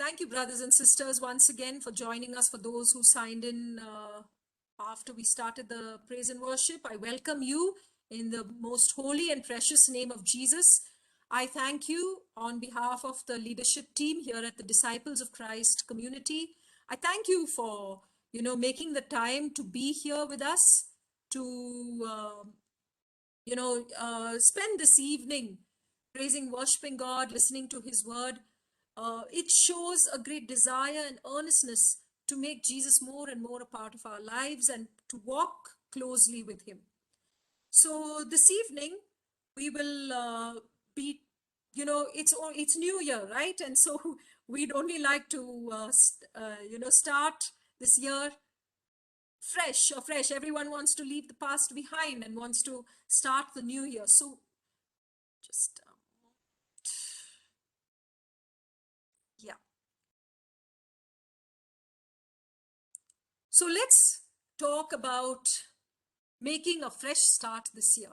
Thank you, brothers and sisters, once again for joining us. For those who signed in after we started the praise and worship, I welcome you in the most holy and precious name of Jesus. I thank you on behalf of the leadership team here at the Disciples of Christ community. I thank you for, making the time to be here with us, to, spend this evening praising, worshiping God, listening to his word. It shows a great desire and earnestness to make Jesus more and more a part of our lives and to walk closely with him. So this evening we will be, it's New Year, right? And so we'd only like to, start this year fresh. Everyone wants to leave the past behind and wants to start the new year. So just, yeah. So let's talk about making a fresh start this year.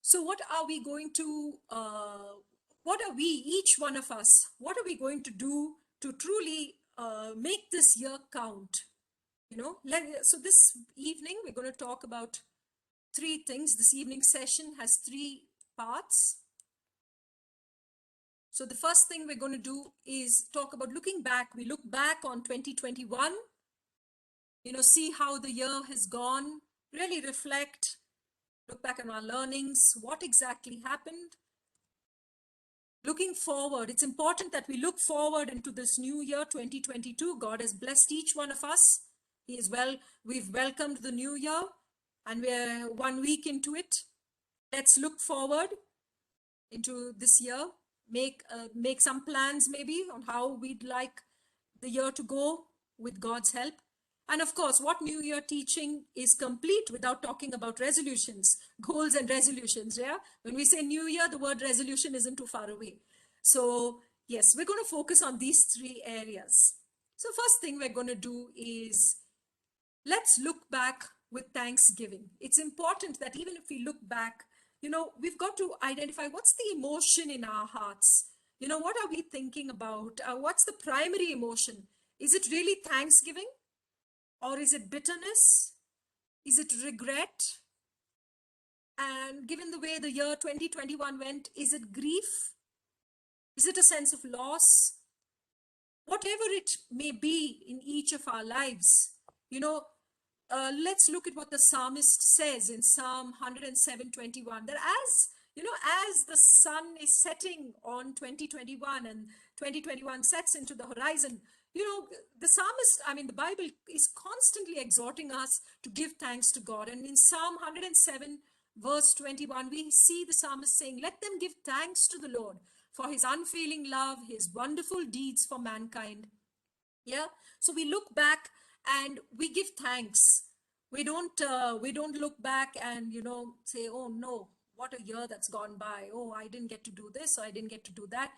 So what are we going to, each one of us, what are we going to do to truly make this year count? So this evening, we're going to talk about three things. This evening session has three parts. So the first thing we're going to do is talk about looking back. We look back on 2021, see how the year has gone, really reflect, look back on our learnings, what exactly happened. Looking forward, it's important that we look forward into this new year, 2022. God has blessed each one of us. We've welcomed the new year and we're 1 week into it. Let's look forward into this year, make some plans maybe on how we'd like the year to go with God's help. And of course, what New Year teaching is complete without talking about resolutions, goals and resolutions, yeah? When we say New Year, the word resolution isn't too far away. So yes, we're going to focus on these three areas. So first thing we're going to do is let's look back with thanksgiving. It's important that even if we look back, we've got to identify what's the emotion in our hearts. What are we thinking about? What's the primary emotion? Is it really thanksgiving? Or is it bitterness? Is it regret? And given the way the year 2021 went, is it grief? Is it a sense of loss? Whatever it may be in each of our lives, let's look at what the psalmist says in Psalm 107:21, that as the sun is setting on 2021 and 2021 sets into the horizon, the psalmist, the Bible is constantly exhorting us to give thanks to God. And in Psalm 107 verse 21, we see the psalmist saying, let them give thanks to the Lord for his unfailing love, his wonderful deeds for mankind. Yeah. So we look back and we give thanks. We don't look back and, say, oh no, what a year that's gone by. Oh, I didn't get to do this, or I didn't get to do that.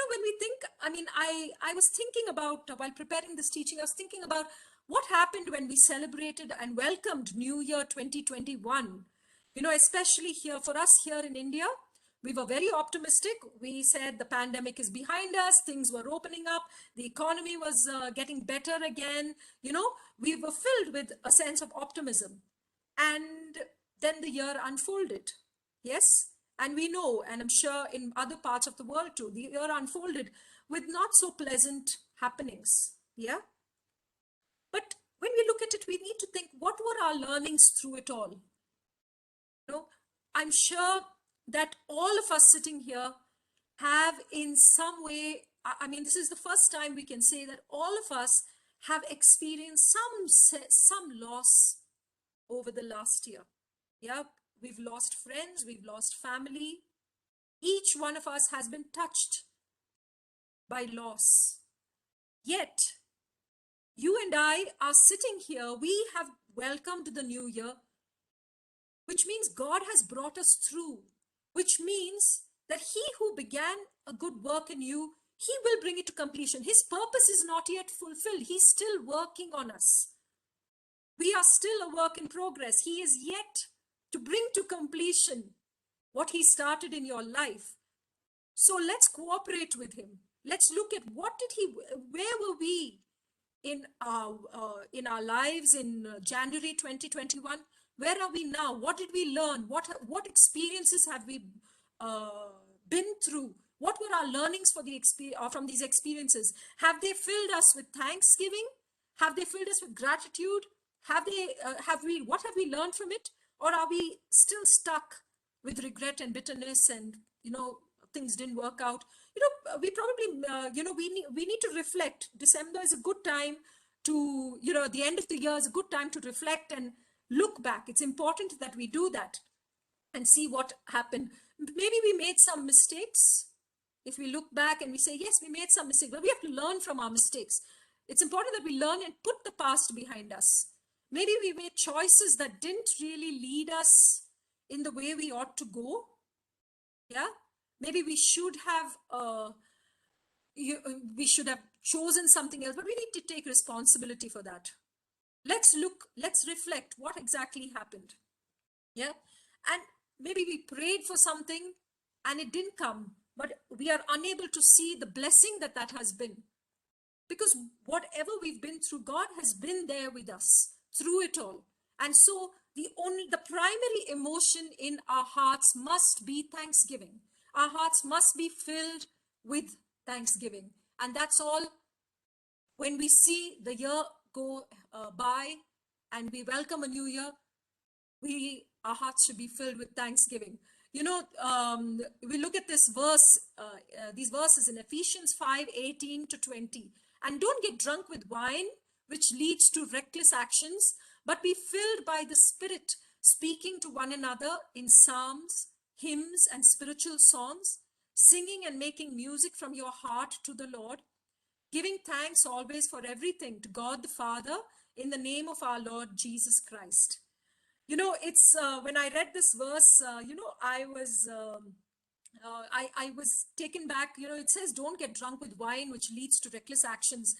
When we think, I was thinking about, while preparing this teaching, I was thinking about what happened when we celebrated and welcomed New Year 2021. Especially here for us here in India, we were very optimistic. We said the pandemic is behind us, things were opening up, the economy was getting better again. We were filled with a sense of optimism. And then the year unfolded. Yes? And we know, and I'm sure in other parts of the world too, the year unfolded with not so pleasant happenings. Yeah? But when we look at it, we need to think, what were our learnings through it all? I'm sure that all of us sitting here have in some way, this is the first time we can say that all of us have experienced some loss over the last year. Yeah, we've lost friends, we've lost family. Each one of us has been touched by loss. Yet, you and I are sitting here, we have welcomed the new year, which means God has brought us through, which means that he who began a good work in you, he will bring it to completion. His purpose is not yet fulfilled. He's still working on us. We are still a work in progress. He is yet to bring to completion what he started in your life. So let's cooperate with him. Let's look at where were we in our lives in January 2021? Where are we now? What did we learn? What experiences have we been through? What were our learnings from these experiences? Have they filled us with thanksgiving? Have they filled us with gratitude? What have we learned from it? Or are we still stuck with regret and bitterness and, things didn't work out? We probably, we need to reflect. December is a good time to, the end of the year is a good time to reflect and look back. It's important that we do that and see what happened. Maybe we made some mistakes. If we look back and we say, yes, we made some mistakes, but we have to learn from our mistakes. It's important that we learn and put the past behind us. Maybe we made choices that didn't really lead us in the way we ought to go. Yeah. Maybe we should have chosen something else, but we need to take responsibility for that. Let's reflect what exactly happened. Yeah. And maybe we prayed for something and it didn't come, but we are unable to see the blessing that has been. Because whatever we've been through, God has been there with us through it all. And so the primary emotion in our hearts must be thanksgiving. Our hearts must be filled with thanksgiving. And that's all. When we see the year go by and we welcome a new year, our hearts should be filled with thanksgiving. We look at this verse, these verses in Ephesians 5:18-20. And don't get drunk with wine, which leads to reckless actions, but be filled by the Spirit, speaking to one another in psalms, hymns, and spiritual songs, singing and making music from your heart to the Lord, giving thanks always for everything to God the Father in the name of our Lord Jesus Christ. It's when I read this verse, I was taken back. It says, don't get drunk with wine, which leads to reckless actions.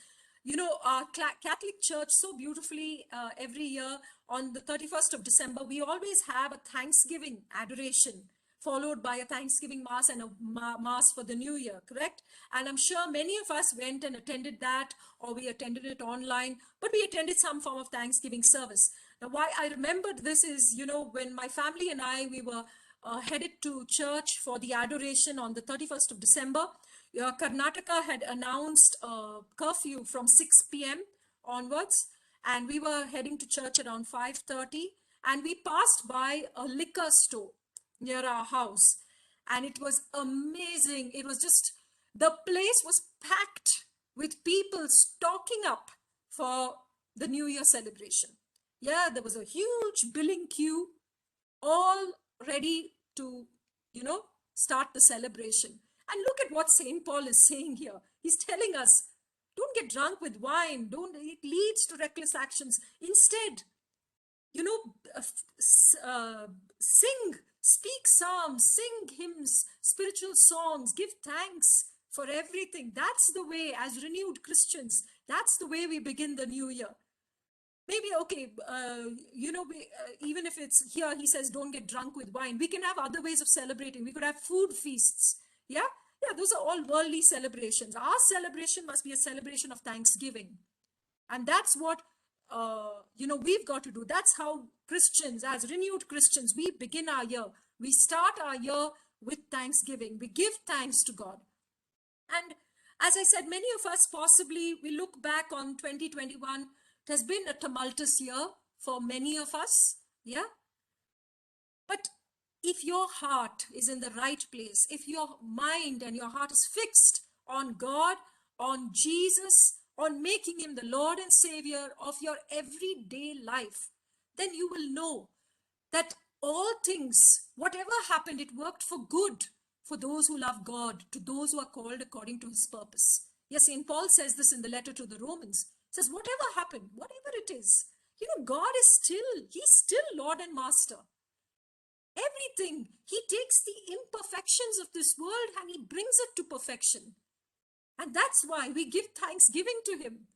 Our Catholic Church, so beautifully, every year on the 31st of December, we always have a Thanksgiving adoration, followed by a Thanksgiving Mass and a Mass for the New Year, correct? And I'm sure many of us went and attended that, or we attended it online, but we attended some form of Thanksgiving service. Now, why I remembered this is, when my family and we were headed to church for the adoration on the 31st of December, Karnataka had announced a curfew from 6 p.m. onwards, and we were heading to church around 5:30, and we passed by a liquor store near our house, and it was amazing. It was just, the place was packed with people stocking up for the New Year celebration. Yeah, there was a huge billing queue, all ready to, start the celebration. And look at what St. Paul is saying here. He's telling us, don't get drunk with wine. It leads to reckless actions. Instead, sing, speak psalms, sing hymns, spiritual songs, give thanks for everything. That's the way, as renewed Christians, that's the way we begin the new year. Maybe, okay, even if it's here, he says, don't get drunk with wine. We can have other ways of celebrating. We could have food feasts. Yeah. Yeah. Those are all worldly celebrations. Our celebration must be a celebration of thanksgiving. And that's what, we've got to do. That's how Christians, as renewed Christians, we begin our year. We start our year with thanksgiving. We give thanks to God. And as I said, many of us possibly, we look back on 2021. It has been a tumultuous year for many of us. Yeah. But if your heart is in the right place, if your mind and your heart is fixed on God, on Jesus, on making him the Lord and Savior of your everyday life, then you will know that all things, whatever happened, it worked for good for those who love God, to those who are called according to his purpose. Yes, St. Paul says this in the letter to the Romans. He says, whatever happened, whatever it is, God is he's still Lord and Master. Everything, he takes the imperfections of this world and he brings it to perfection. And that's why we give thanksgiving to him.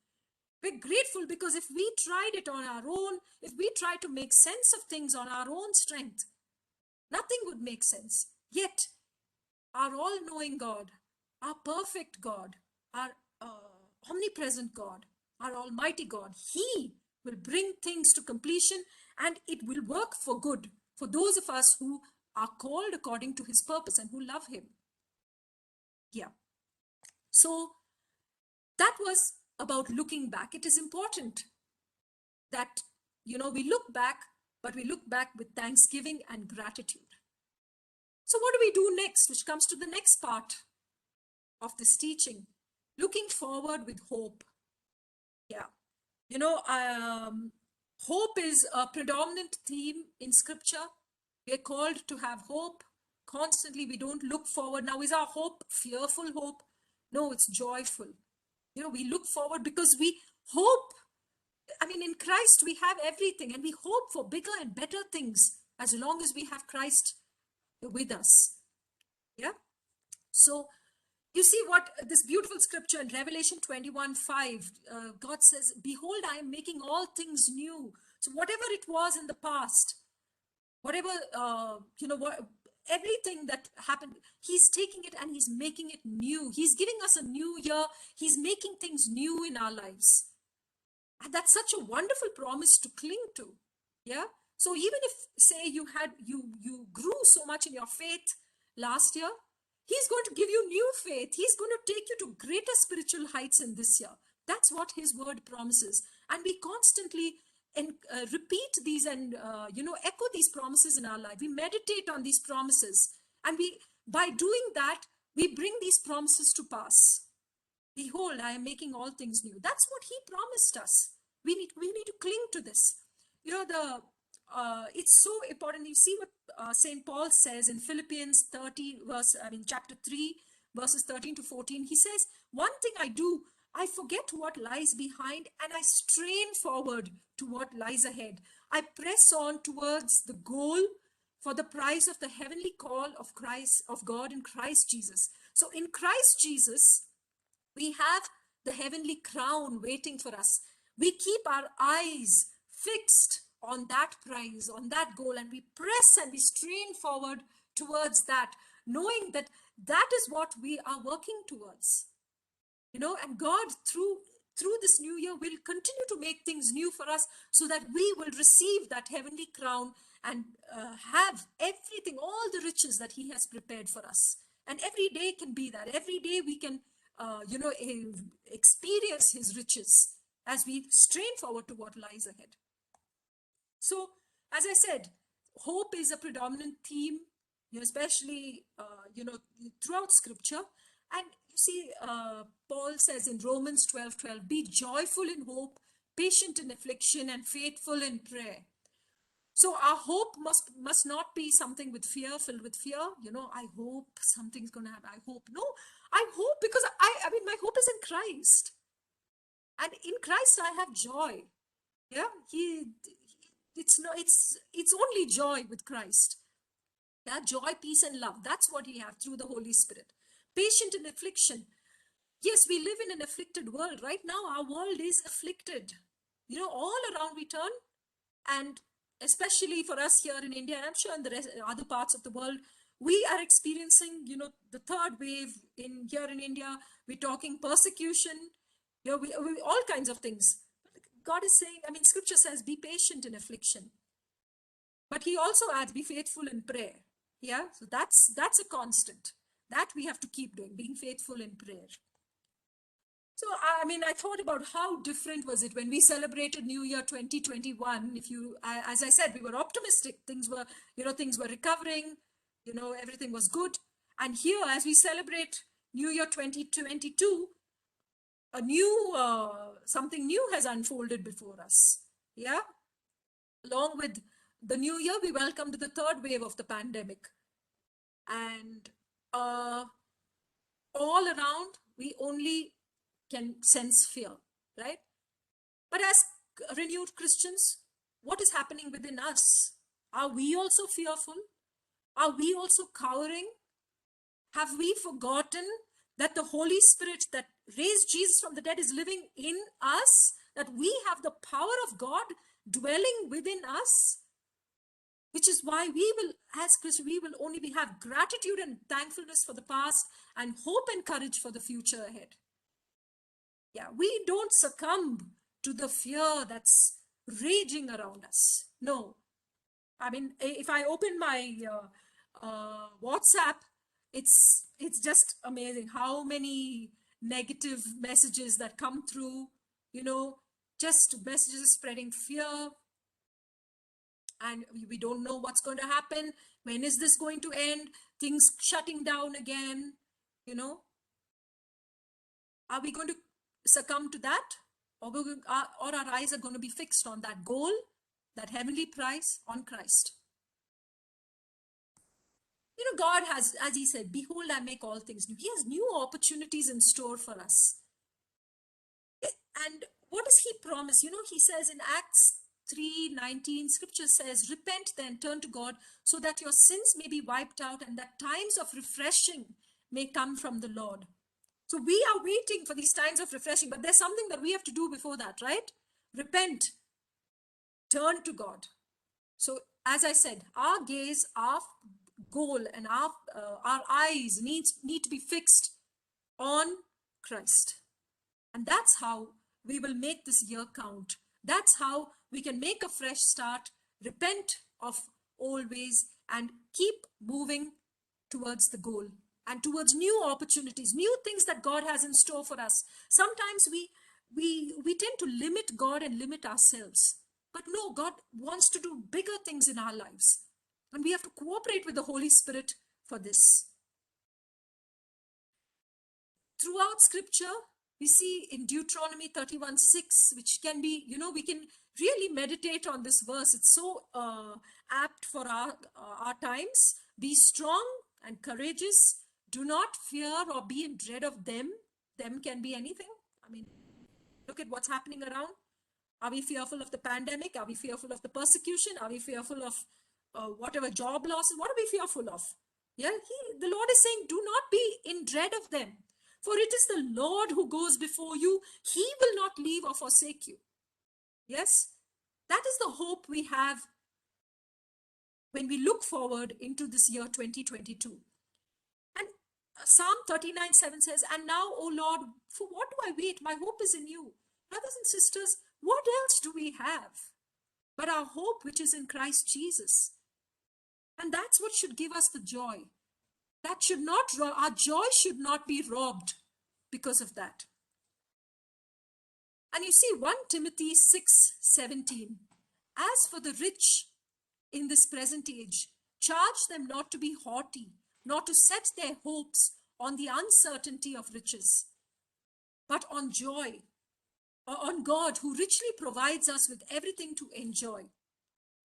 We're grateful because if we tried it on our own, if we tried to make sense of things on our own strength, nothing would make sense. Yet, our all-knowing God, our perfect God, our omnipresent God, our almighty God, He will bring things to completion, and it will work for good for those of us who are called according to His purpose and who love Him. Yeah. So that was about looking back. It is important that, we look back, but we look back with thanksgiving and gratitude. So what do we do next, which comes to the next part of this teaching? Looking forward with hope. Yeah. Hope is a predominant theme in scripture. We are called to have hope constantly. We don't look forward. Now, is our hope fearful hope? No, it's joyful. We look forward because we hope. I mean, in Christ, we have everything, and we hope for bigger and better things as long as we have Christ with us. Yeah. So you see what this beautiful scripture in Revelation 21:5, God says, behold, I am making all things new. So whatever it was in the past, whatever, everything that happened, He's taking it and He's making it new. He's giving us a new year. He's making things new in our lives. And that's such a wonderful promise to cling to. Yeah. So even if, say, you grew so much in your faith last year, He's going to give you new faith. He's going to take you to greater spiritual heights in this year. That's what His word promises. And we constantly repeat these and, echo these promises in our life. We meditate on these promises. And by doing that, we bring these promises to pass. Behold, I am making all things new. That's what He promised us. We need to cling to this. It's so important. You see what St. Paul says in Philippians chapter 3, verses 13 to 14. He says, one thing I do, I forget what lies behind and I strain forward to what lies ahead. I press on towards the goal for the prize of the heavenly call of God in Christ Jesus. So in Christ Jesus, we have the heavenly crown waiting for us. We keep our eyes fixed on that prize, on that goal, and we press and we strain forward towards that, knowing that that is what we are working towards. And God, through this new year, will continue to make things new for us so that we will receive that heavenly crown and have everything, all the riches that He has prepared for us. And every day can be that. Every day we can experience His riches as we strain forward to what lies ahead. So, as I said, hope is a predominant theme, especially, throughout scripture. And you see, Paul says in Romans 12:12, be joyful in hope, patient in affliction, and faithful in prayer. So our hope must not be something with fear, filled with fear. I hope something's going to happen. I hope. No, I hope because I mean, my hope is in Christ. And in Christ, I have joy. Yeah. It's only joy with Christ. Yeah. Joy, peace, and love. That's what we have through the Holy Spirit. Patient in affliction. Yes, we live in an afflicted world. Right now, our world is afflicted. All around we turn, and especially for us here in India, and I'm sure in the other parts of the world, we are experiencing, the third wave here in India. We're talking persecution, we all kinds of things. God is saying, I mean, scripture says, be patient in affliction. But He also adds, be faithful in prayer. Yeah, so that's a constant that we have to keep doing, being faithful in prayer. So, I mean, I thought about how different was it when we celebrated New Year 2021. As I said, we were optimistic. Things were recovering, everything was good. And here, as we celebrate New Year 2022, something new has unfolded before us. Yeah. Along with the new year, we welcomed the third wave of the pandemic. And all around, we only can sense fear, right? But as renewed Christians, what is happening within us? Are we also fearful? Are we also cowering? Have we forgotten that the Holy Spirit that raised Jesus from the dead is living in us? that we have the power of God dwelling within us, which is why we will, as Christians, we will only have gratitude and thankfulness for the past and hope and courage for the future ahead. Yeah, we don't succumb to the fear that's raging around us. No. I mean, if I open my WhatsApp, it's just amazing how many negative messages that come through, just messages spreading fear, and we don't know what's going to happen. When is this going to end? Things shutting down again, Are we going to succumb to that? Or our eyes are going to be fixed on that goal, that heavenly prize, on Christ? God has, as he said, behold, I make all things new. He has new opportunities in store for us. And what does he promise? He says in Acts 3:19, scripture says, repent then, turn to God, so that your sins may be wiped out and that times of refreshing may come from the Lord. So we are waiting for these times of refreshing, but there's something that we have to do before that, right? Repent, turn to God. So as I said, our gaze, our goal, and our eyes need to be fixed on Christ. And that's how we will make this year count. That's how we can make a fresh start, repent of old ways, and keep moving towards the goal and towards new opportunities, new things that God has in store for us. Sometimes we tend to limit God and limit ourselves. But no, God wants to do bigger things in our lives. And we have to cooperate with the Holy Spirit for this. Throughout scripture, we see in Deuteronomy 31:6, which can be, we can really meditate on this verse. It's so apt for our times. Be strong and courageous. Do not fear or be in dread of them. Them can be anything. I mean, look at what's happening around. Are we fearful of the pandemic? Are we fearful of the persecution? Are we fearful of whatever job losses? What are we fearful of? Yeah, the Lord is saying, do not be in dread of them. For it is the Lord who goes before you. He will not leave or forsake you. Yes, that is the hope we have when we look forward into this year 2022. And Psalm 39:7 says, and now, O Lord, for what do I wait? My hope is in you. Brothers and sisters, what else do we have but our hope which is in Christ Jesus? And that's what should give us the joy. Our joy should not be robbed because of that. And you see 1 Timothy 6:17, as for the rich in this present age, charge them not to be haughty, nor to set their hopes on the uncertainty of riches, but on joy, or on God who richly provides us with everything to enjoy.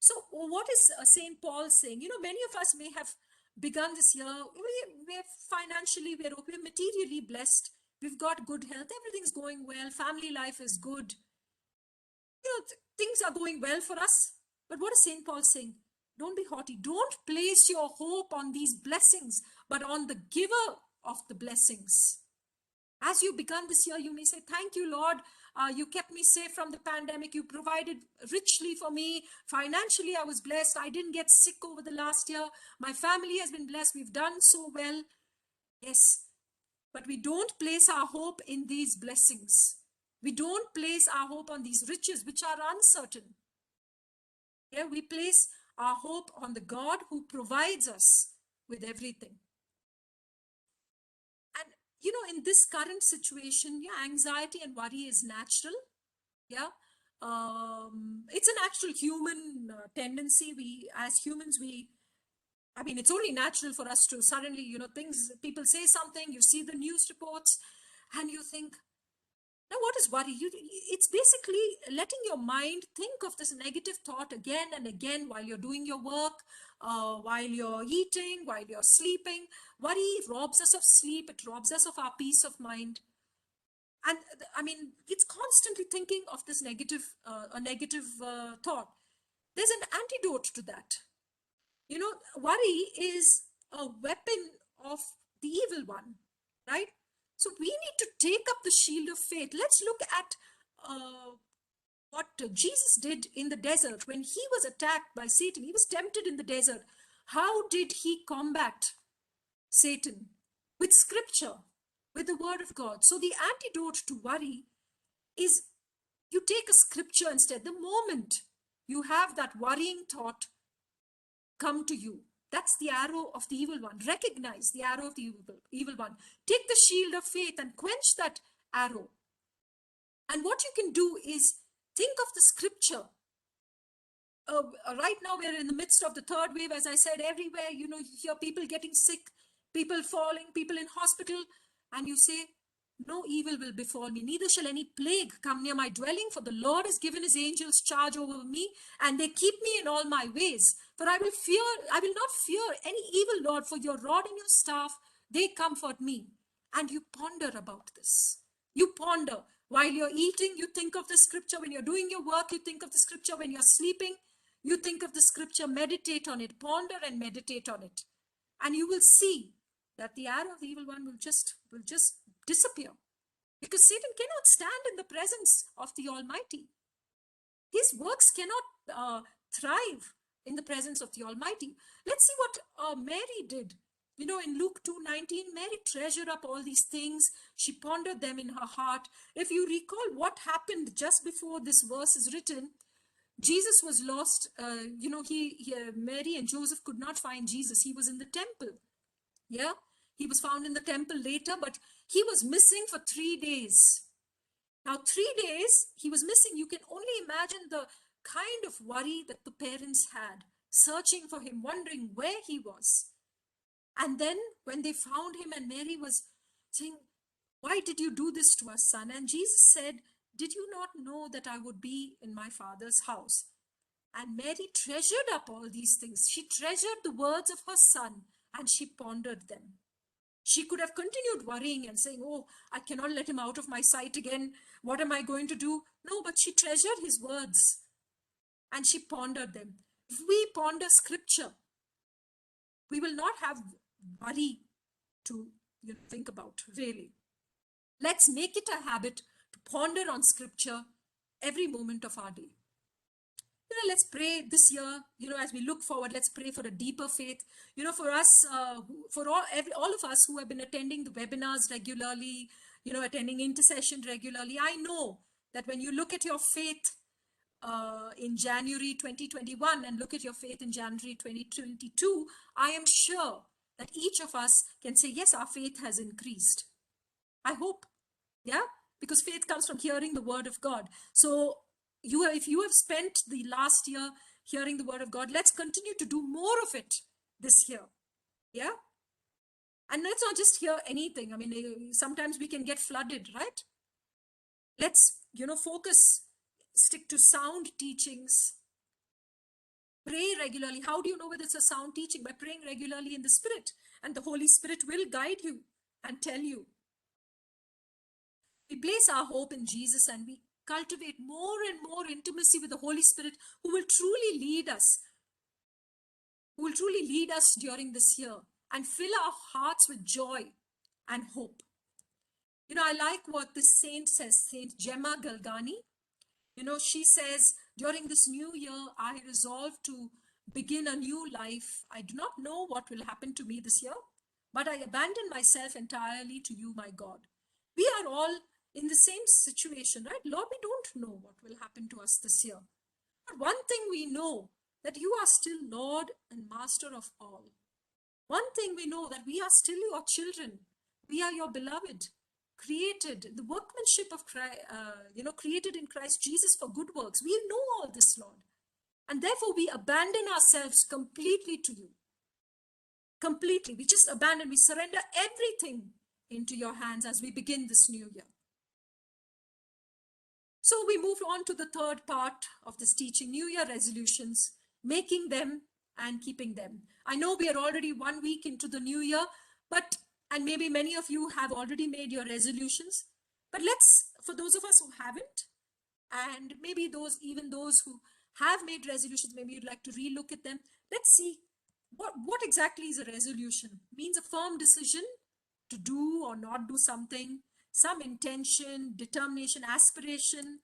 So what is St. Paul saying? Many of us may have begun this year, we're financially, we're materially blessed. We've got good health. Everything's going well. Family life is good. Things are going well for us. But what is St. Paul saying? Don't be haughty. Don't place your hope on these blessings, but on the giver of the blessings. As you begun this year, you may say, thank you, Lord. You kept me safe from the pandemic. You provided richly for me. Financially, I was blessed. I didn't get sick over the last year. My family has been blessed. We've done so well. Yes, but we don't place our hope in these blessings. We don't place our hope on these riches, which are uncertain. Yeah, we place our hope on the God who provides us with everything. And, in this current situation, anxiety and worry is natural. Yeah. It's an actual human tendency. As humans, it's only natural for us to suddenly, people say something, you see the news reports, and you think, now what is worry? It's basically letting your mind think of this negative thought again and again while you're doing your work, while you're eating, while you're sleeping. Worry robs us of sleep. It robs us of our peace of mind. And it's constantly thinking of this negative thought. There's an antidote to that. Worry is a weapon of the evil one, right? So we need to take up the shield of faith. Let's look at what Jesus did in the desert when he was attacked by Satan. He was tempted in the desert. How did he combat Satan? With scripture, with the word of God. So the antidote to worry is you take a scripture instead. The moment you have that worrying thought come to you, that's the arrow of the evil one. Recognize the arrow of the evil one. Take the shield of faith and quench that arrow. And what you can do is think of the scripture. Right now we're in the midst of the third wave. As I said, everywhere, you hear people getting sick, people falling, people in hospital, and you say, no evil will befall me, neither shall any plague come near my dwelling, for the Lord has given his angels charge over me, and they keep me in all my ways. For I will not fear any evil, Lord, for your rod and your staff, they comfort me. And you ponder about this. You ponder. While you're eating, you think of the scripture. When you're doing your work, you think of the scripture. When you're sleeping, you think of the scripture. Meditate on it. Ponder and meditate on it. And you will see that the arrow of the evil one will just disappear. Because Satan cannot stand in the presence of the Almighty. His works cannot thrive in the presence of the Almighty. Let's see what Mary did. In Luke 2:19, Mary treasured up all these things. She pondered them in her heart. If you recall what happened just before this verse is written, Jesus was lost. Mary and Joseph could not find Jesus. He was in the temple. Yeah, he was found in the temple later, but he was missing for 3 days. Now, 3 days he was missing. You can only imagine the kind of worry that the parents had, searching for him, wondering where he was. And then when they found him, and Mary was saying, why did you do this to us, son? And Jesus said, did you not know that I would be in my Father's house? And Mary treasured up all these things. She treasured the words of her son, and she pondered them. She could have continued worrying and saying, oh, I cannot let him out of my sight again. What am I going to do? No, but she treasured his words and she pondered them. If we ponder scripture, we will not have worry to think about, really. Let's make it a habit to ponder on scripture every moment of our day. Let's pray this year, as we look forward, let's pray for a deeper faith. For us, for all of us who have been attending the webinars regularly, attending intercession regularly, I know that when you look at your faith in January 2021 and look at your faith in January 2022, I am sure that each of us can say, yes, our faith has increased. I hope, yeah, because faith comes from hearing the word of God. So if you have spent the last year hearing the word of God, let's continue to do more of it this year. Yeah. And let's not just hear anything. I mean, sometimes we can get flooded, right? Let's, focus, stick to sound teachings. Pray regularly. How do you know whether it's a sound teaching? By praying regularly in the Spirit. And the Holy Spirit will guide you and tell you. We place our hope in Jesus and we cultivate more and more intimacy with the Holy Spirit who will truly lead us during this year and fill our hearts with joy and hope. I like what this saint says, Saint Gemma Galgani. She says, during this new year, I resolve to begin a new life. I do not know what will happen to me this year, but I abandon myself entirely to you, my God. We are all in the same situation, right? Lord, we don't know what will happen to us this year. But one thing we know, that you are still Lord and Master of all. One thing we know, that we are still your children. We are your beloved, created, the workmanship of Christ, created in Christ Jesus for good works. We know all this, Lord. And therefore we abandon ourselves completely to you. Completely. We just abandon, we surrender everything into your hands as we begin this new year. So we move on to the third part of this teaching, New Year resolutions, making them and keeping them. I know we are already 1 week into the new year, and maybe many of you have already made your resolutions, but for those of us who haven't, and maybe those who have made resolutions, maybe you'd like to relook at them. Let's see what exactly is a resolution. It means a firm decision to do or not do something, some intention, determination, aspiration,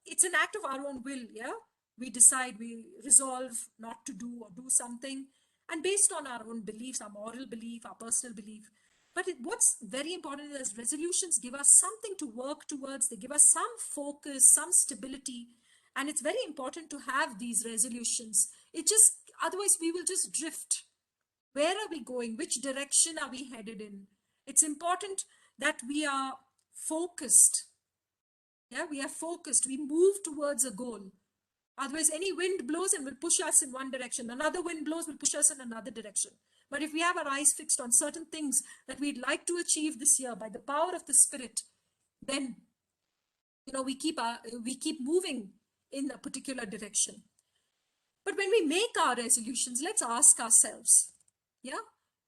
It's an act of our own will. Yeah, we decide, we resolve not to do or do something, and based on our own beliefs, our moral belief, our personal belief. But what's very important is resolutions give us something to work towards. They give us some focus, some stability, and it's very important to have these resolutions. It just, otherwise we will just drift. Where are we going? Which direction are we headed in? It's important that we are focused. Yeah, we are focused. We move towards a goal. Otherwise, any wind blows and will push us in one direction. Another wind blows will push us in another direction. But if we have our eyes fixed on certain things that we'd like to achieve this year by the power of the Spirit, then we keep moving in a particular direction. But when we make our resolutions, let's ask ourselves, yeah,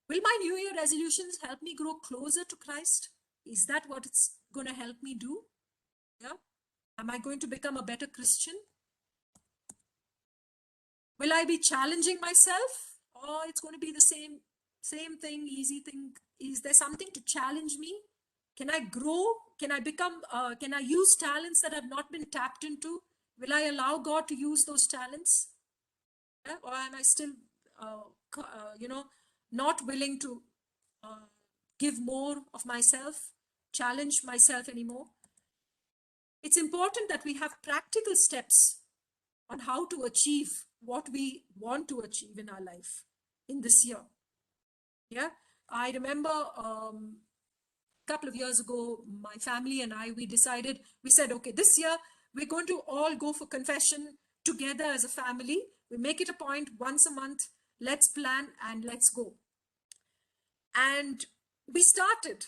will my New Year resolutions help me grow closer to Christ? Is that what it's going to help me do? Yeah. Am I going to become a better Christian? Will I be challenging myself? Or it's going to be the same thing, easy thing? Is there something to challenge me? Can I grow? Can I use talents that have not been tapped into? Will I allow God to use those talents? Yeah? Or am I still, not willing to give more of myself, challenge myself anymore? It's important that we have practical steps on how to achieve what we want to achieve in our life in this year. Yeah, I remember a couple of years ago, my family and I, we said, okay, this year we're going to all go for confession together as a family. We make it a point once a month. Let's plan and let's go. And we started,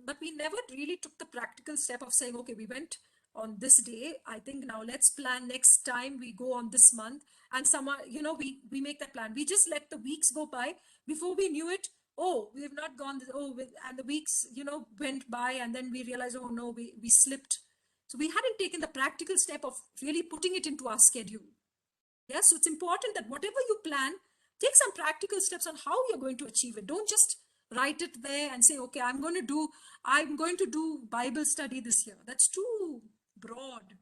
but we never really took the practical step of saying, okay, we went on this day. I think now let's plan next time we go on this month. And we make that plan. We just let the weeks go by. Before we knew it, oh, we have not gone. And the weeks, went by, and then we realized, oh no, we slipped. So we hadn't taken the practical step of really putting it into our schedule. Yeah, so it's important that whatever you plan, take some practical steps on how you're going to achieve it. Don't just write it there and say, okay, I'm going to do Bible study this year. That's too broad.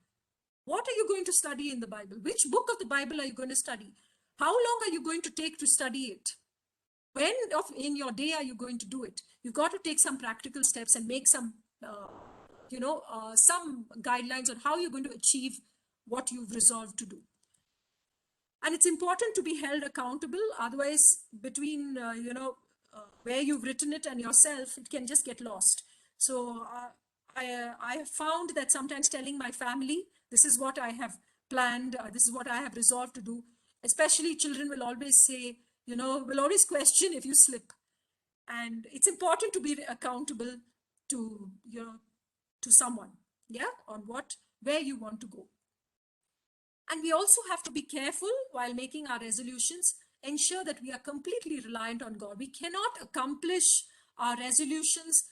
What are you going to study in the Bible? Which book of the Bible are you going to study? How long are you going to take to study it? When in your day are you going to do it? You've got to take some practical steps and make some guidelines on how you're going to achieve what you've resolved to do. And it's important to be held accountable. Otherwise, between, where you've written it and yourself, it can just get lost. So I have found that sometimes telling my family, this is what I have planned, this is what I have resolved to do, especially children will always say, will always question if you slip. And it's important to be accountable to, to someone, yeah, on where you want to go. And we also have to be careful while making our resolutions, ensure that we are completely reliant on God. We cannot accomplish our resolutions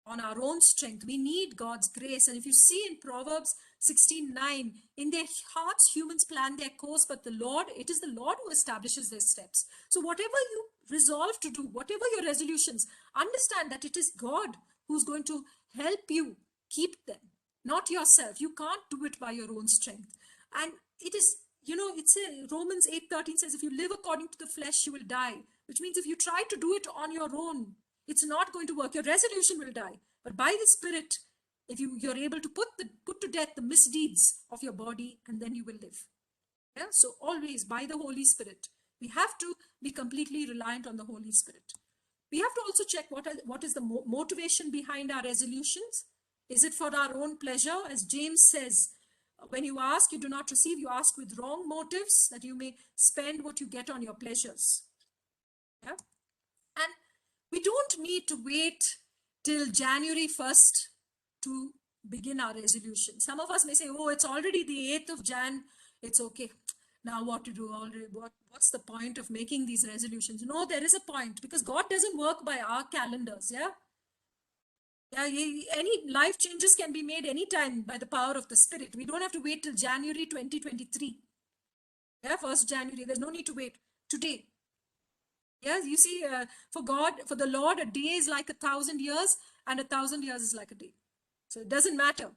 on our own strength. We need God's grace. And if you see in Proverbs 16:9, in their hearts, humans plan their course, but it is the Lord who establishes their steps. So whatever you resolve to do, whatever your resolutions, understand that it is God who's going to help you keep them, not yourself. You can't do it by your own strength. And it is, it's Romans 8:13 says, if you live according to the flesh, you will die, which means if you try to do it on your own, it's not going to work. Your resolution will die. But by the Spirit, if you're able to put to death the misdeeds of your body, and then you will live. Yeah. So always by the Holy Spirit, we have to be completely reliant on the Holy Spirit. We have to also check what is the motivation behind our resolutions. Is it for our own pleasure? As James says, when you ask, you do not receive. You ask with wrong motives, that you may spend what you get on your pleasures. Yeah. And we don't need to wait till January 1st to begin our resolution. Some of us may say, oh, it's already the 8th of Jan. It's okay. Now what to do already? What's the point of making these resolutions? No, there is a point, because God doesn't work by our calendars. Yeah. Yeah, any life changes can be made anytime by the power of the Spirit. We don't have to wait till January 2023. Yeah, 1st January. There's no need to wait. Today. Yes, you see, for the Lord, a day is like 1,000 years, and 1,000 years is like a day. So it doesn't matter.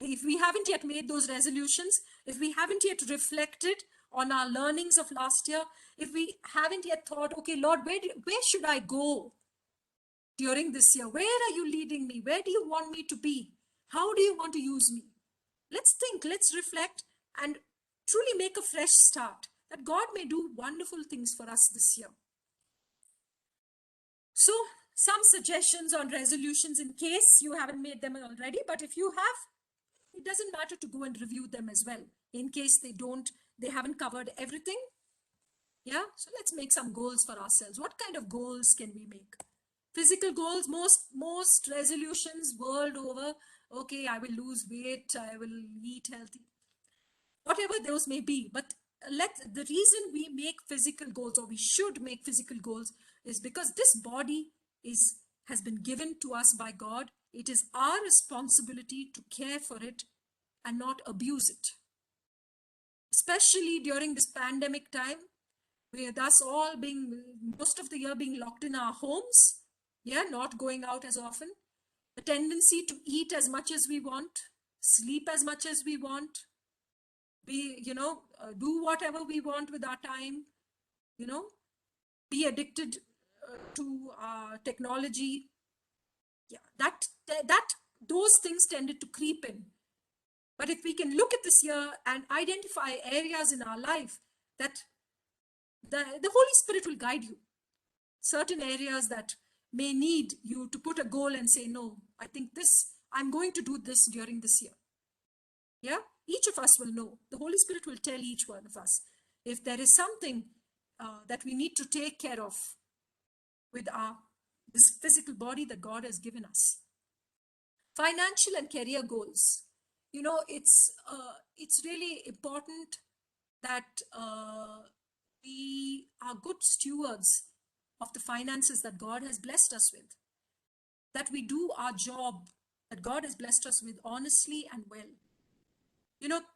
If we haven't yet made those resolutions, if we haven't yet reflected on our learnings of last year, if we haven't yet thought, okay, Lord, where should I go during this year? Where are you leading me? Where do you want me to be? How do you want to use me? Let's think, let's reflect, and truly make a fresh start, that God may do wonderful things for us this year. So, some suggestions on resolutions in case you haven't made them already, but if you have, it doesn't matter to go and review them as well in case they haven't covered everything. Yeah, so let's make some goals for ourselves. What kind of goals can we make? Physical goals, most resolutions world over, okay, I will lose weight, I will eat healthy, whatever those may be. But the reason we make physical goals, or we should make physical goals, is because this body has been given to us by God. It is our responsibility to care for it and not abuse it, especially during this pandemic time, with us all being, most of the year being locked in our homes, yeah, not going out as often, the tendency to eat as much as we want, sleep as much as we want, do whatever we want with our time, be addicted to technology. Yeah, that those things tended to creep in. But if we can look at this year and identify areas in our life that the Holy Spirit will guide you, certain areas that may need you to put a goal and say, no, I think I'm going to do this during this year. Yeah, each of us will know. The Holy Spirit will tell each one of us if there is something that we need to take care of with this physical body that God has given us. Financial and career goals. It's really important that we are good stewards of the finances that God has blessed us with, that we do our job that God has blessed us with honestly and well.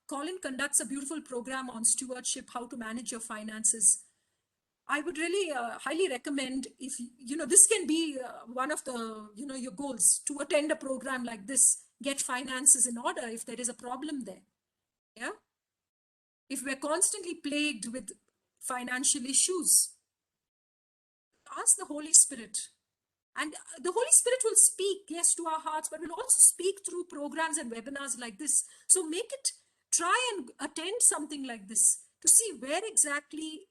Colin conducts a beautiful program on stewardship, how to manage your finances. I would really highly recommend, if this can be one of the your goals, to attend a program like this, get finances in order if there is a problem there. Yeah, if we're constantly plagued with financial issues, ask the Holy Spirit, and the Holy Spirit will speak, yes, to our hearts, but will also speak through programs and webinars like this. So try and attend something like this to see where exactly,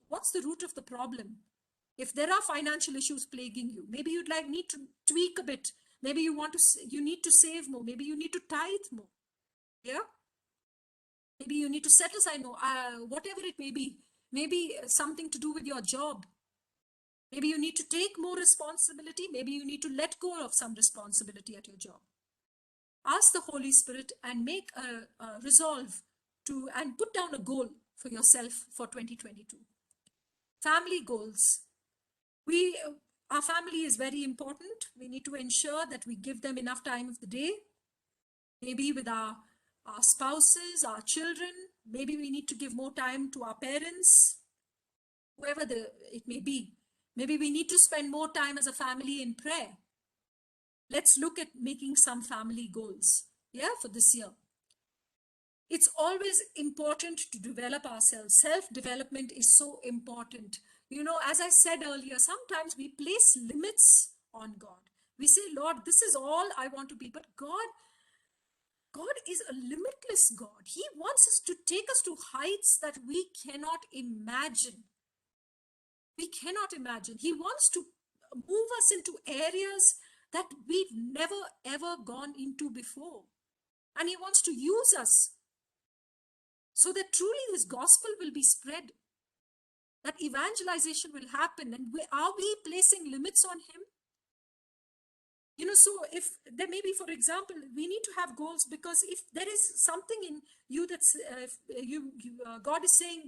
what's the root of the problem. If there are financial issues plaguing you, maybe you'd need to tweak a bit. Maybe you need to save more. Maybe you need to tithe more. Yeah. Maybe you need to set aside more, whatever it may be. Maybe something to do with your job. Maybe you need to take more responsibility. Maybe you need to let go of some responsibility at your job. Ask the Holy Spirit and make a resolve and put down a goal for yourself for 2022. Family goals. Our family is very important. We need to ensure that we give them enough time of the day. Maybe with our spouses, our children. Maybe we need to give more time to our parents, whoever it may be. Maybe we need to spend more time as a family in prayer. Let's look at making some family goals, yeah, for this year. It's always important to develop ourselves. Self-development is so important. As I said earlier, sometimes we place limits on God. We say, Lord, this is all I want to be. But God is a limitless God. He wants us to take us to heights that we cannot imagine. We cannot imagine. He wants to move us into areas that we've never ever gone into before. And He wants to use us so that truly this gospel will be spread, that evangelization will happen. And are we placing limits on Him? So if there may be, for example, we need to have goals, because if there is something in you that's, God is saying,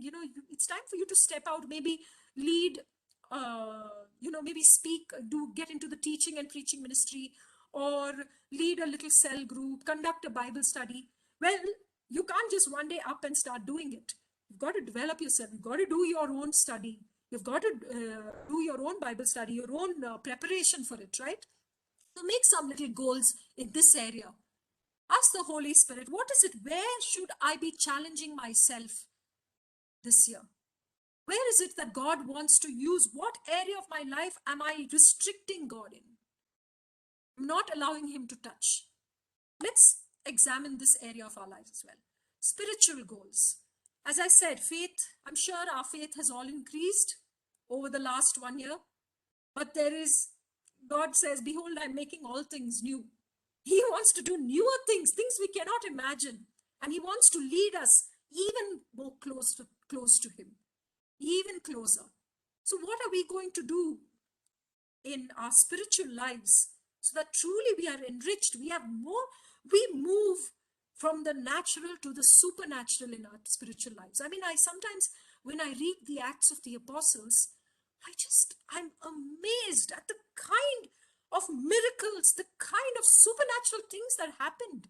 it's time for you to step out, maybe lead, maybe speak, get into the teaching and preaching ministry, or lead a little cell group, conduct a Bible study. Well, you can't just one day up and start doing it. You've got to develop yourself. You've got to do your own study. You've got to do your own Bible study, your own preparation for it, right? So make some little goals in this area. Ask the Holy Spirit, what is it? Where should I be challenging myself this year? Where is it that God wants to use? What area of my life am I restricting God in? I'm not allowing Him to touch. Let's examine this area of our lives as well. Spiritual goals. As I said, faith, I'm sure our faith has all increased over the last 1 year. But God says, behold, I'm making all things new. He wants to do newer things, things we cannot imagine. And He wants to lead us even more close to Him, even closer. So what are we going to do in our spiritual lives so that truly we are enriched? We move from the natural to the supernatural in our spiritual lives. I mean, sometimes when I read the Acts of the Apostles, I'm amazed at the kind of miracles, the kind of supernatural things that happened.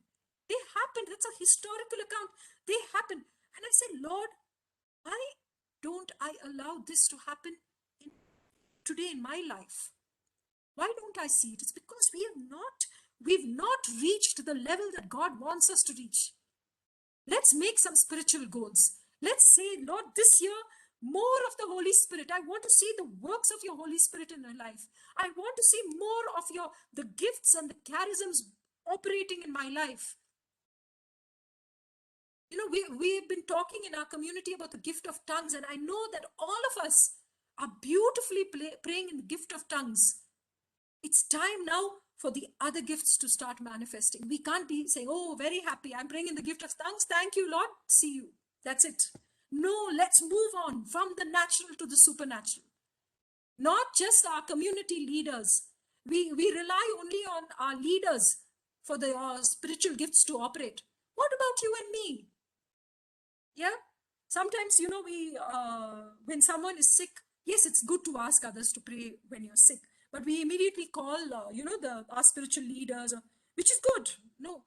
They happened. That's a historical account. They happened. And I said, Lord, why don't I allow this to happen today in my life? Why don't I see it? It's because we've not reached the level that God wants us to reach. Let's make some spiritual goals. Let's say, Lord, this year, more of the Holy Spirit. I want to see the works of your Holy Spirit in my life. I want to see more of the gifts and the charisms operating in my life. You know, we've been talking in our community about the gift of tongues, and I know that all of us are beautifully praying in the gift of tongues. It's time now for the other gifts to start manifesting. We can't be saying, oh, very happy, I'm praying in the gift of tongues. Thank you, Lord. See you. That's it. No, let's move on from the natural to the supernatural. Not just our community leaders. We rely only on our leaders for the spiritual gifts to operate. What about you and me? Yeah. Sometimes, you know, when someone is sick, yes, it's good to ask others to pray when you're sick, but we immediately call, our spiritual leaders, which is good. No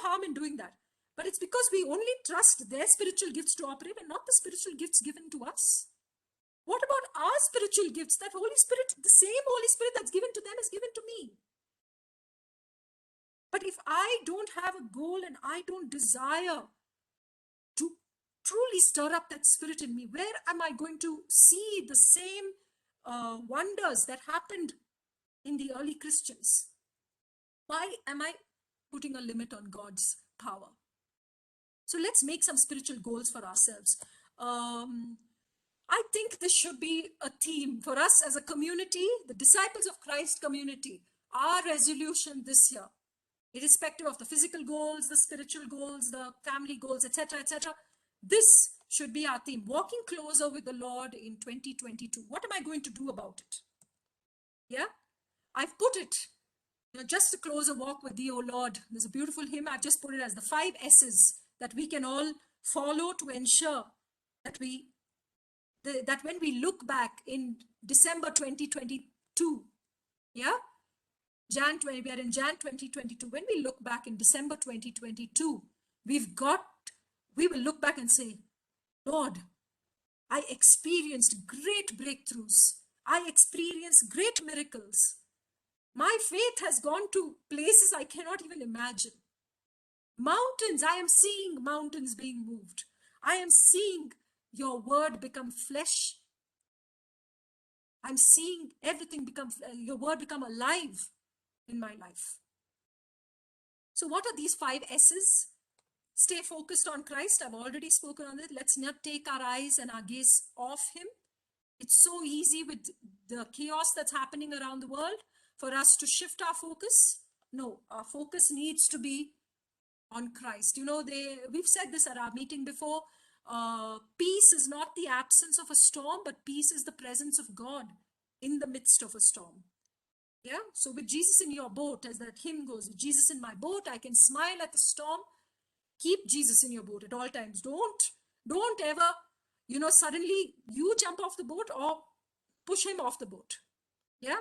harm in doing that. But it's because we only trust their spiritual gifts to operate and not the spiritual gifts given to us. What about our spiritual gifts? That Holy Spirit, the same Holy Spirit that's given to them is given to me. But if I don't have a goal and I don't desire to truly stir up that spirit in me, where am I going to see the same wonders that happened in the early Christians? Why am I putting a limit on God's power? So let's make some spiritual goals for ourselves. I think this should be a theme for us as a community, the Disciples of Christ community. Our resolution this year, irrespective of the physical goals, the spiritual goals, the family goals, etc., etc., this should be our theme. Walking closer with the Lord in 2022. What am I going to do about it? Yeah, I've put it, just a closer walk with thee, O Lord. There's a beautiful hymn. I've just put it as the 5 S's that we can all follow to ensure that that when we look back in December 2022, yeah, we are in Jan 2022. When we look back in December 2022, we will look back and say, Lord, I experienced great breakthroughs. I experienced great miracles. My faith has gone to places I cannot even imagine. Mountains, I am seeing mountains being moved. I am seeing your word become flesh. I'm seeing everything your word become alive in my life. So what are these 5 S's? Stay focused on Christ. I've already spoken on it. Let's not take our eyes and our gaze off him. It's so easy with the chaos that's happening around the world for us to shift our focus. No, our focus needs to be on Christ. You know, we've said this at our meeting before. Peace is not the absence of a storm, but peace is the presence of God in the midst of a storm. Yeah. So with Jesus in your boat, as that hymn goes, with Jesus in my boat, I can smile at the storm. Keep Jesus in your boat at all times. Don't ever, suddenly you jump off the boat or push him off the boat. Yeah.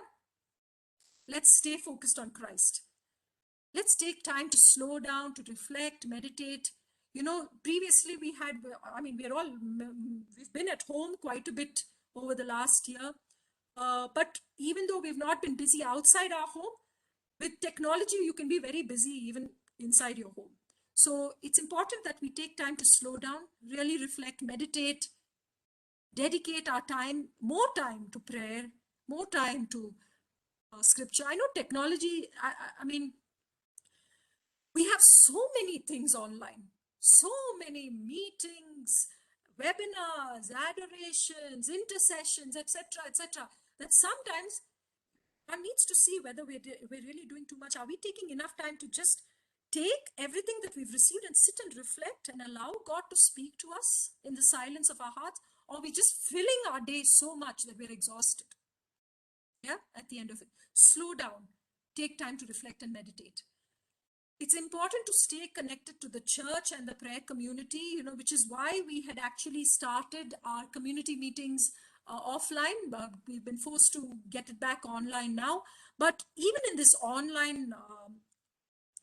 Let's stay focused on Christ. Let's take time to slow down, to reflect, meditate. Previously we've been at home quite a bit over the last year. But even though we've not been busy outside our home, with technology, you can be very busy even inside your home. So it's important that we take time to slow down, really reflect, meditate, dedicate our time, more time to prayer, more time to scripture. I know technology, I mean, we have so many things online, so many meetings, webinars, adorations, intercessions, etc., that sometimes one needs to see whether we're really doing too much. Are we taking enough time to just take everything that we've received and sit and reflect and allow God to speak to us in the silence of our hearts? Or are we just filling our day so much that we're exhausted? Yeah, at the end of it. Slow down. Take time to reflect and meditate. It's important to stay connected to the church and the prayer community, which is why we had actually started our community meetings offline. We've been forced to get it back online now. But even in this online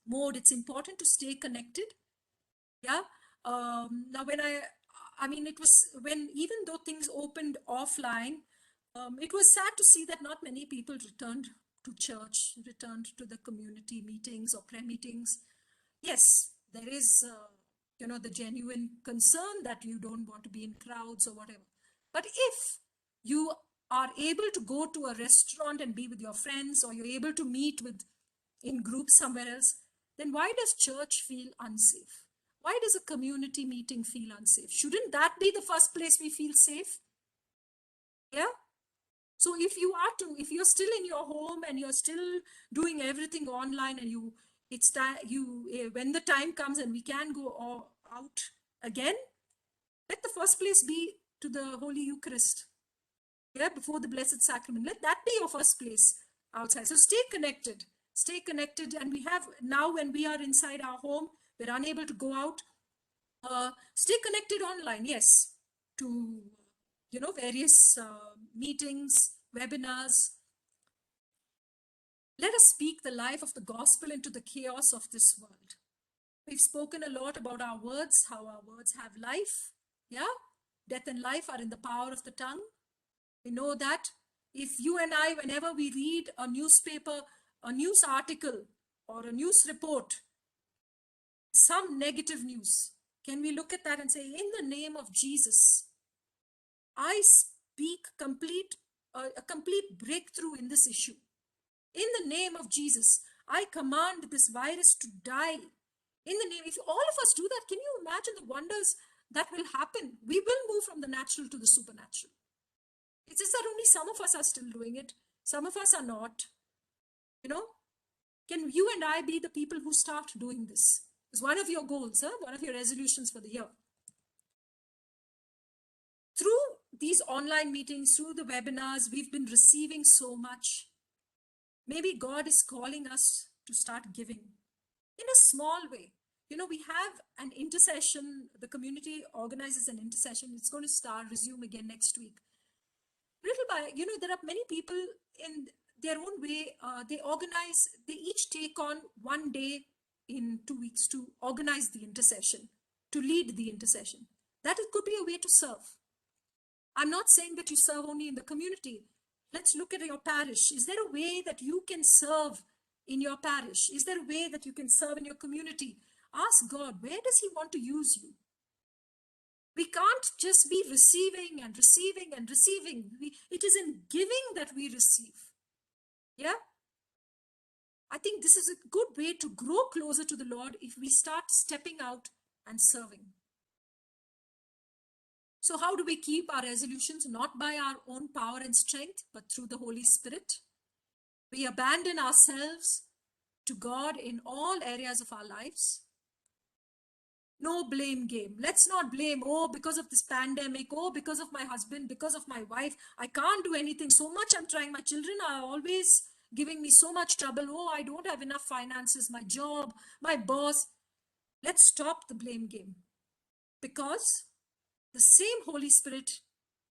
mode, it's important to stay connected. Yeah. Now, I mean, it was when, even though things opened offline, it was sad to see that not many people returned to church, returned to the community meetings or prayer meetings. Yes, there is, the genuine concern that you don't want to be in crowds or whatever. But if you are able to go to a restaurant and be with your friends, or you're able to meet in groups somewhere else, then why does church feel unsafe? Why does a community meeting feel unsafe? Shouldn't that be the first place we feel safe? Yeah. So if you're still in your home and you're still doing everything online, and when the time comes and we can go out again, let the first place be to the Holy Eucharist. Yeah, before the Blessed Sacrament. Let that be your first place outside. So stay connected. Stay connected. And we have now, when we are inside our home, we're unable to go out. Stay connected online, yes, to various meetings, webinars. Let us speak the life of the gospel into the chaos of this world. We've spoken a lot about our words, how our words have life. Yeah, death and life are in the power of the tongue. We know that if you and I, whenever we read a newspaper, a news article, or a news report, some negative news, can we look at that and say, in the name of Jesus, I speak a complete breakthrough in this issue. In the name of Jesus, I command this virus to die. If all of us do that, can you imagine the wonders that will happen? We will move from the natural to the supernatural. It's just that only some of us are still doing it. Some of us are not. Can you and I be the people who start doing this? It's one of your goals, one of your resolutions for the year. Through these online meetings, through the webinars, we've been receiving so much. Maybe God is calling us to start giving in a small way. We have an intercession. The community organizes an intercession. It's going to resume again next week. Little by, there are many people in their own way. They each take on one day in 2 weeks to organize the intercession, to lead the intercession. That could be a way to serve. I'm not saying that you serve only in the community. Let's look at your parish. Is there a way that you can serve in your parish? Is there a way that you can serve in your community? Ask God, where does He want to use you? We can't just be receiving and receiving and receiving. It is in giving that we receive. Yeah? I think this is a good way to grow closer to the Lord if we start stepping out and serving. So how do we keep our resolutions? Not by our own power and strength, but through the Holy Spirit. We abandon ourselves to God in all areas of our lives. No blame game. Let's not blame, because of this pandemic, because of my husband, because of my wife, I can't do anything. So much I'm trying. My children are always giving me so much trouble. I don't have enough finances, my job, my boss. Let's stop the blame game. Because the same Holy Spirit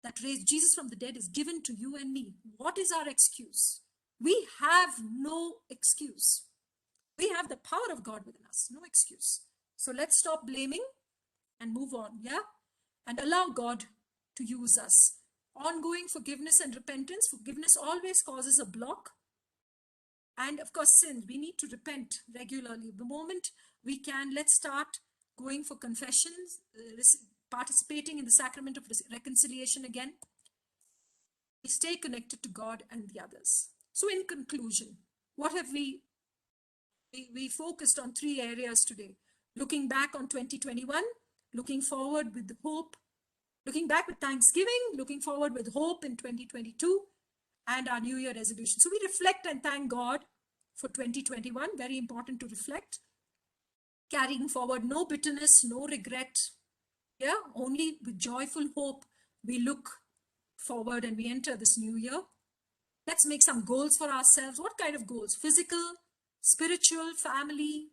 that raised Jesus from the dead is given to you and me. What is our excuse? We have no excuse. We have the power of God within us. No excuse. So let's stop blaming and move on, yeah? And allow God to use us. Ongoing forgiveness and repentance. Forgiveness always causes a block. And of course, sins. We need to repent regularly. The moment we can, let's start going for confessions, participating in the sacrament of reconciliation again. We stay connected to God and the others. So in conclusion, what have we focused on 3 areas today. Looking back on 2021, looking forward with hope, looking back with thanksgiving, looking forward with hope in 2022, and our New Year resolution. So we reflect and thank God for 2021. Very important to reflect. Carrying forward no bitterness, no regret. Yeah, only with joyful hope we look forward and we enter this new year. Let's make some goals for ourselves. What kind of goals? Physical, spiritual, family,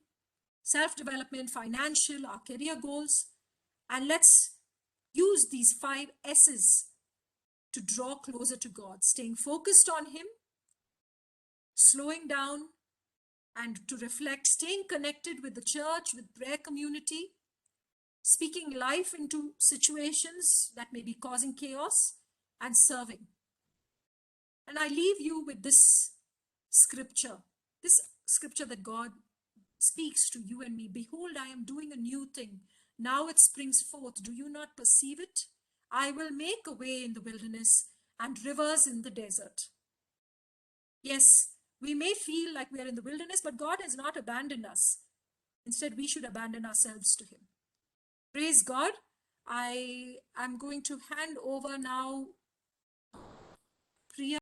self-development, financial, our career goals. And let's use these 5 S's to draw closer to God, staying focused on Him, slowing down, and to reflect, staying connected with the church, with prayer community, speaking life into situations that may be causing chaos, and serving. And I leave you with this scripture that God speaks to you and me. Behold, I am doing a new thing. Now it springs forth. Do you not perceive it? I will make a way in the wilderness and rivers in the desert. Yes, we may feel like we are in the wilderness, but God has not abandoned us. Instead, we should abandon ourselves to Him. Praise God. I am going to hand over now Priya.